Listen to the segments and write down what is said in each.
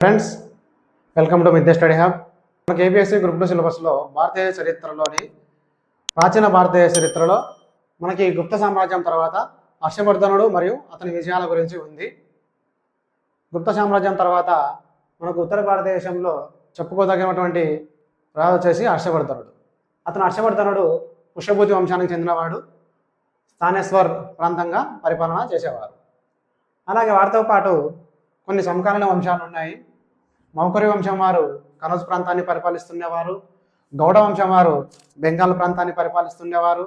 Friends, welcome to మిద్దె study hub. మనకి APSC group 2 సిలబస్లో భారతీయ చరిత్రలోని ప్రాచీన భారతీయ చరిత్రలో మనకి గుప్త సామ్రాజ్యం తర్వాత హర్షవర్ధనుడు మరియు అతని విజయాల గురించి ఉంది. గుప్త సామ్రాజ్యం తర్వాత మనకు ఉత్తర భారతదేశంలో చెప్పుకోదగినటువంటి రాజు వచ్చేసి హర్షవర్ధనుడు. హర్షవర్ధనుడు పుష్యభూతి వంశానికి చెందినవాడు. స్థానేశ్వర్ ప్రాంతంగా పరిపాలన చేసేవారు. అలాగే వారితో పాటు కొన్ని సమకాలీన వంశాలు ఉన్నాయి. మౌఖరి వంశం వారు కనౌజ్ ప్రాంతాన్ని పరిపాలిస్తుండేవారు. గౌడ వంశం వారు బెంగాల్ ప్రాంతాన్ని పరిపాలిస్తుండేవారు.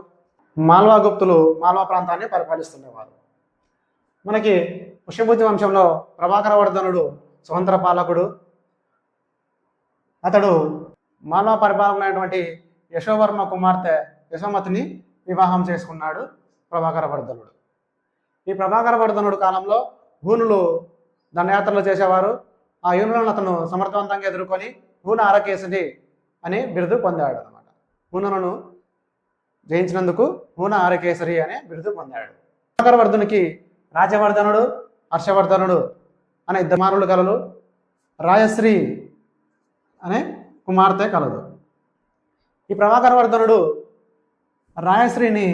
మాల్వా గుప్తులు మాల్వా ప్రాంతాన్ని పరిపాలిస్తుండేవారు. మనకి పుష్యభూతి వంశంలో ప్రభాకరవర్ధనుడు స్వతంత్ర పాలకుడు. అతడు మాల్వా పరిపాలకుడైనటువంటి యశోవర్మ కుమార్తె యశోమతిని వివాహం చేసుకున్నాడు ప్రభాకరవర్ధనుడు. ఈ ప్రభాకరవర్ధనుడు కాలంలో హూనులు దండయాత్రలు చేసేవారు. ఆ యూనులను అతను సమర్థవంతంగా ఎదుర్కొని హూన అరకేసరి అని బిరుదు పొందాడు అనమాట. హూనులను జయించినందుకు హూన అరకేసరి అనే బిరుదు పొందాడు. ప్రభాకరవర్ధనునికి రాజవర్ధనుడు, హర్షవర్ధనుడు అనే ఇద్దరు కుమారులు కలలు. రాయశ్రీ అనే కుమార్తె కలదు. ఈ ప్రభాకరవర్ధనుడు రాయశ్రీని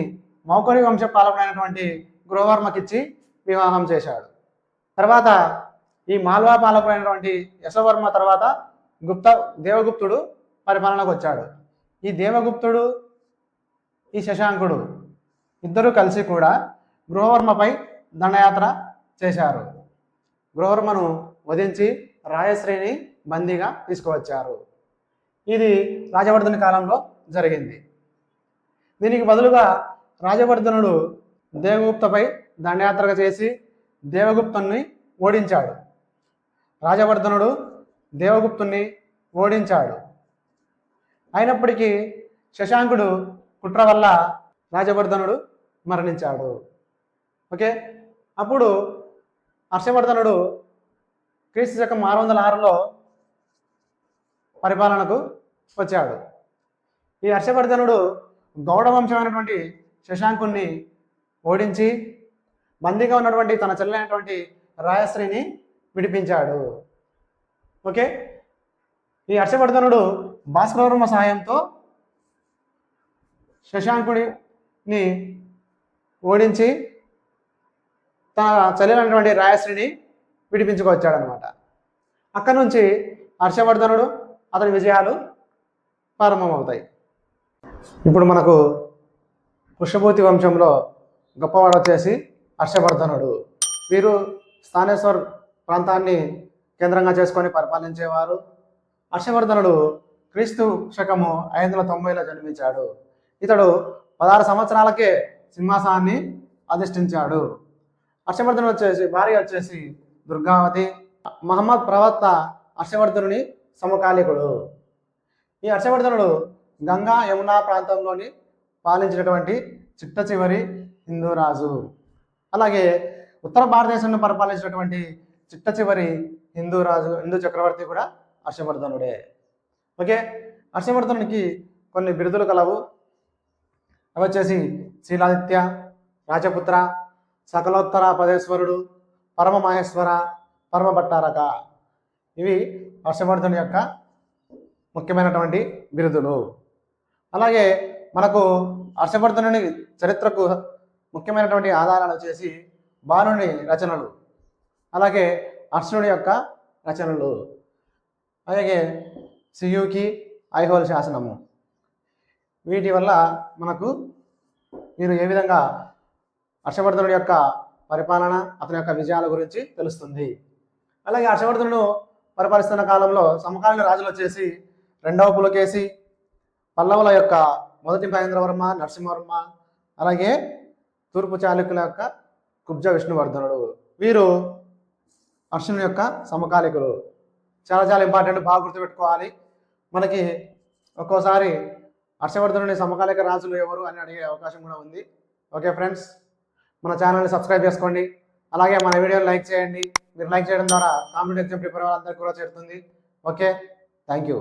మౌఖరి వంశ పాలకుడైనటువంటి గృహవర్మకిచ్చి వివాహం చేశాడు. తర్వాత ఈ మాల్వా పాలకుడైనటువంటి యశోవర్మ తర్వాత దేవగుప్తుడు పరిపాలనకు వచ్చాడు. ఈ దేవగుప్తుడు, ఈ శశాంకుడు ఇద్దరు కలిసి కూడా గృహవర్మపై దండయాత్ర చేశారు. గృహవర్మను వధించి రాయశ్రీని బందీగా తీసుకువచ్చారు. ఇది రాజవర్ధని కాలంలో జరిగింది. దీనికి బదులుగా రాజవర్ధనుడు దేవగుప్తపై దండయాత్ర చేసి దేవగుప్తుని ఓడించాడు. రాజవర్ధనుడు దేవగుప్తుని ఓడించాడు. అయినప్పటికీ శశాంకుడు కుట్ర వల్ల రాజవర్ధనుడు మరణించాడు. ఓకే, అప్పుడు హర్షవర్ధనుడు క్రీస్తు శకం 606లో పరిపాలనకు వచ్చాడు. ఈ హర్షవర్ధనుడు గౌడ వంశమైనటువంటి శశాంకుని ఓడించి బందీగా ఉన్నటువంటి తన చెల్లి అయినటువంటి రాయశ్రీని విడిపించాడు. ఓకే, ఈ హర్షవర్ధనుడు భాస్కరవర్మ సహాయంతో శశాంకుడిని ఓడించి తన చెల్లెలైనటువంటి రాయశ్రీని విడిపించుకొచ్చాడనమాట. అక్కడి నుంచి హర్షవర్ధనుడు అతని విజయాలు ప్రారంభమవుతాయి. ఇప్పుడు మనకు పుష్యభూతి వంశంలో గొప్పవాడు వచ్చేసి హర్షవర్ధనుడు. వీరు స్థానేశ్వర్ ప్రాంతాన్ని కేంద్రంగా చేసుకొని పరిపాలించేవారు. హర్షవర్ధనుడు క్రీస్తు శకము 590లో జన్మించాడు. ఇతడు 16 సంవత్సరాలకే సింహాసనాన్ని అధిష్ఠించాడు. హర్షవర్ధనుడు భార్య వచ్చేసి దుర్గావతి. మహమ్మద్ ప్రవక్త హర్షవర్ధనుని సమకాలికుడు. ఈ హర్షవర్ధనుడు గంగా యమునా ప్రాంతంలోని పాలించినటువంటి చిట్ట చివరి హిందూ రాజు. అలాగే ఉత్తర భారతదేశాన్ని పరిపాలించినటువంటి చిట్ట చివరి హిందూ చక్రవర్తి కూడా హర్షవర్ధనుడే. ఓకే, హర్షవర్ధనునికి కొన్ని బిరుదులు కలవు. అవి వచ్చేసి శీలాదిత్య, రాజపుత్ర, సకలోత్తర పదేశ్వరుడు, పరమ మహేశ్వర, పరమ భట్టారక. ఇవి హర్షవర్ధను యొక్క ముఖ్యమైనటువంటి బిరుదులు. అలాగే మనకు హర్షవర్ధనుని చరిత్రకు ముఖ్యమైనటువంటి ఆధారాలు వచ్చేసి బాణుని రచనలు, అలాగే హర్షుని యొక్క రచనలు, అలాగే సియూకి ఐహోల్ శాసనము. వీటి వల్ల మనకు మీరు ఏ విధంగా హర్షవర్ధనుడి యొక్క పరిపాలన, అతని యొక్క విజయాల గురించి తెలుస్తుంది. అలాగే హర్షవర్ధనుడు పరిపాలిస్తున్న కాలంలో సమకాలీన రాజులు వచ్చేసి రెండవ పులకేసి, పల్లవుల యొక్క మొదటి మహేంద్రవర్మ, నరసింహవర్మ, అలాగే తూర్పు చాళుక్యుల యొక్క కుబ్జ విష్ణువర్ధనుడు. వీరు హర్షుని యొక్క సమకాలికులు. చాలా చాలా ఇంపార్టెంట్, బాగా గుర్తుపెట్టుకోవాలి. మనకి ఒక్కోసారి హర్షవర్ధనుని సమకాలిక రాజులు ఎవరు అని అడిగే అవకాశం కూడా ఉంది. ఓకే ఫ్రెండ్స్, మన ఛానల్ని సబ్స్క్రైబ్ చేసుకోండి. అలాగే మన వీడియోని లైక్ చేయండి. మీరు లైక్ చేయడం ద్వారా కాంపిటేటివ్ ఎగ్జామ్ ప్రిపేర్ వాళ్ళందరికీ కూడా చేరుతుంది. Okay, thank you.